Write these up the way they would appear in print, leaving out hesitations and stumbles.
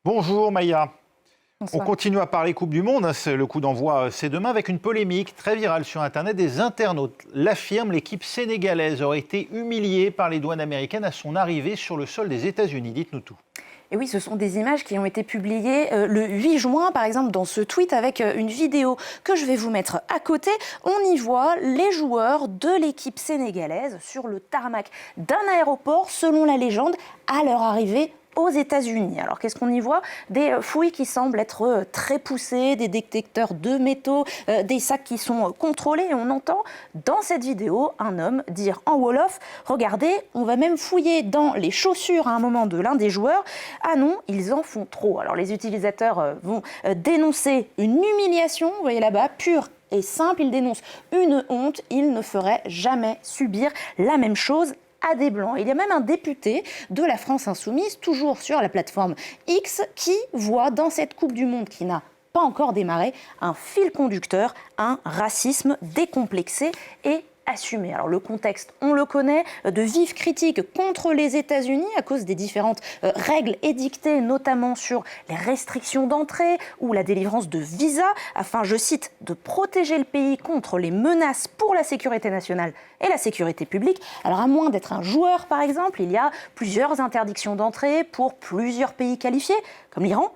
Bonjour Maya. On Bonsoir. continue à parler Coupe du Monde. Le coup d'envoi, c'est demain avec une polémique très virale sur Internet. Des internautes l'affirment, l'équipe sénégalaise aurait été humiliée par les douanes américaines à son arrivée sur le sol des États-Unis. Dites-nous tout. Et oui, ce sont des images qui ont été publiées le 8 juin, par exemple, dans ce tweet avec une vidéo que je vais vous mettre à côté. On y voit les joueurs de l'équipe sénégalaise sur le tarmac d'un aéroport, selon la légende, à leur arrivée aux États-Unis. Alors qu'est-ce qu'on y voit? Des fouilles qui semblent être très poussées, des détecteurs de métaux, des sacs qui sont contrôlés. Et on entend dans cette vidéo un homme dire en Wolof: regardez, on va même fouiller dans les chaussures à un moment de l'un des joueurs. Ah non, ils en font trop. Alors les utilisateurs vont dénoncer une humiliation, vous voyez là-bas, pure et simple. Ils dénoncent une honte. Ils ne feraient jamais subir la même chose à des Blancs. Il y a même un député de la France Insoumise, toujours sur la plateforme X, qui voit dans cette Coupe du Monde qui n'a pas encore démarré un fil conducteur, un racisme décomplexé et assumé. Alors le contexte, on le connaît, de vives critiques contre les États-Unis à cause des différentes règles édictées, notamment sur les restrictions d'entrée ou la délivrance de visas, afin, je cite, de protéger le pays contre les menaces pour la sécurité nationale et la sécurité publique. Alors à moins d'être un joueur, par exemple, il y a plusieurs interdictions d'entrée pour plusieurs pays qualifiés, comme l'Iran,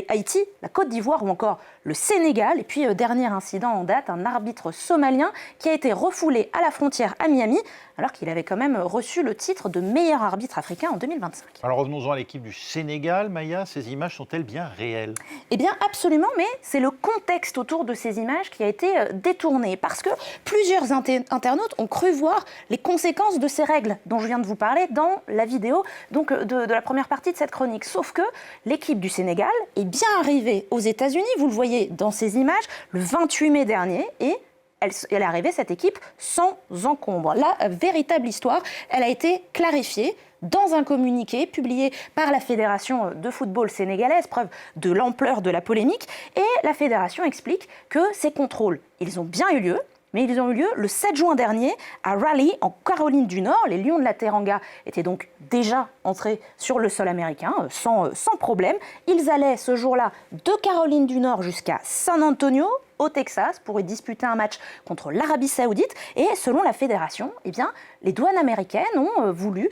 Haïti, la Côte d'Ivoire ou encore le Sénégal. Et puis, dernier incident en date, un arbitre somalien qui a été refoulé à la frontière à Miami, alors qu'il avait quand même reçu le titre de meilleur arbitre africain en 2025. Alors revenons-en à l'équipe du Sénégal. Maya, ces images sont-elles bien réelles? Eh bien absolument, mais c'est le contexte autour de ces images qui a été détourné, parce que plusieurs internautes ont cru voir les conséquences de ces règles dont je viens de vous parler dans la vidéo donc de la première partie de cette chronique. Sauf que l'équipe du Sénégal est bien arrivée aux États-Unis, vous le voyez dans ces images, le 28 mai dernier, et elle est arrivée, cette équipe, sans encombre. La véritable histoire, elle a été clarifiée dans un communiqué publié par la Fédération de football sénégalaise, preuve de l'ampleur de la polémique. Et la Fédération explique que ces contrôles, ils ont bien eu lieu, mais ils ont eu lieu le 7 juin dernier à Raleigh, en Caroline du Nord. Les Lions de la Teranga étaient donc déjà entrés sur le sol américain sans problème. Ils allaient ce jour-là de Caroline du Nord jusqu'à San Antonio, au Texas, pour y disputer un match contre l'Arabie Saoudite. Et selon la fédération, eh bien, les douanes américaines ont voulu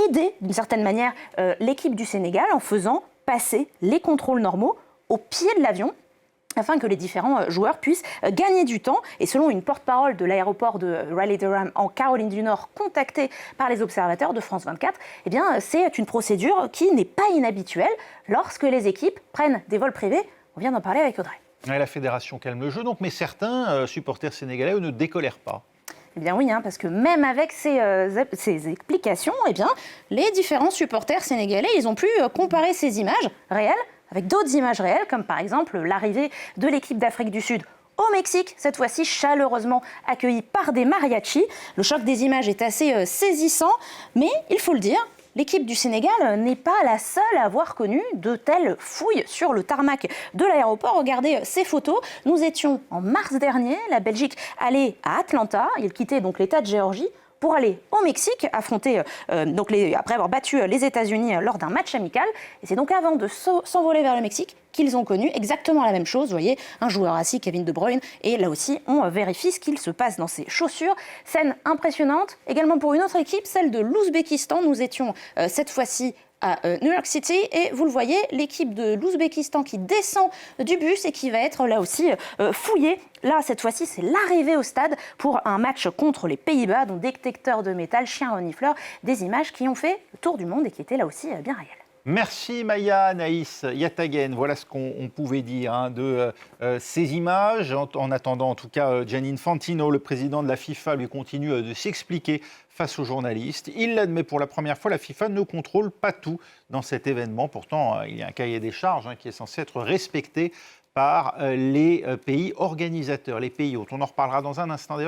aider d'une certaine manière l'équipe du Sénégal en faisant passer les contrôles normaux au pied de l'avion, afin que les différents joueurs puissent gagner du temps. Et selon une porte-parole de l'aéroport de Raleigh-Durham en Caroline du Nord, contactée par les observateurs de France 24, eh bien, c'est une procédure qui n'est pas inhabituelle lorsque les équipes prennent des vols privés. On vient d'en parler avec Audrey. Ouais, la fédération calme le jeu, donc, mais certains supporters sénégalais, eux, ne décolèrent pas. Eh bien oui, parce que même avec ces explications, eh bien, les différents supporters sénégalais, ils ont pu comparer ces images réelles avec d'autres images réelles, comme par exemple l'arrivée de l'équipe d'Afrique du Sud au Mexique, cette fois-ci chaleureusement accueillie par des mariachis. Le choc des images est assez saisissant, mais il faut le dire, l'équipe du Sénégal n'est pas la seule à avoir connu de telles fouilles sur le tarmac de l'aéroport. Regardez ces photos. Nous étions en mars dernier, la Belgique allait à Atlanta, il quittait donc l'État de Géorgie pour aller au Mexique, affronter, après avoir battu les États-Unis lors d'un match amical. Et c'est donc avant de s'envoler vers le Mexique qu'ils ont connu exactement la même chose. Vous voyez, un joueur assis, Kevin De Bruyne, et là aussi, on vérifie ce qu'il se passe dans ses chaussures. Scène impressionnante, également pour une autre équipe, celle de l'Ouzbékistan. Nous étions cette fois-ci à New York City, et vous le voyez, l'équipe de l'Ouzbékistan qui descend du bus et qui va être là aussi fouillée. Là, cette fois-ci, c'est l'arrivée au stade pour un match contre les Pays-Bas, dont détecteurs de métal, chiens renifleurs, des images qui ont fait le tour du monde et qui étaient là aussi bien réelles. Merci Maya, Anaïs Yatagen. Voilà ce qu'on pouvait dire de ces images. En attendant, en tout cas, Gianni Infantino, le président de la FIFA, lui continue de s'expliquer face aux journalistes. Il l'admet pour la première fois, la FIFA ne contrôle pas tout dans cet événement. Pourtant, il y a un cahier des charges qui est censé être respecté par les pays organisateurs, les pays hôtes. On en reparlera dans un instant d'ailleurs.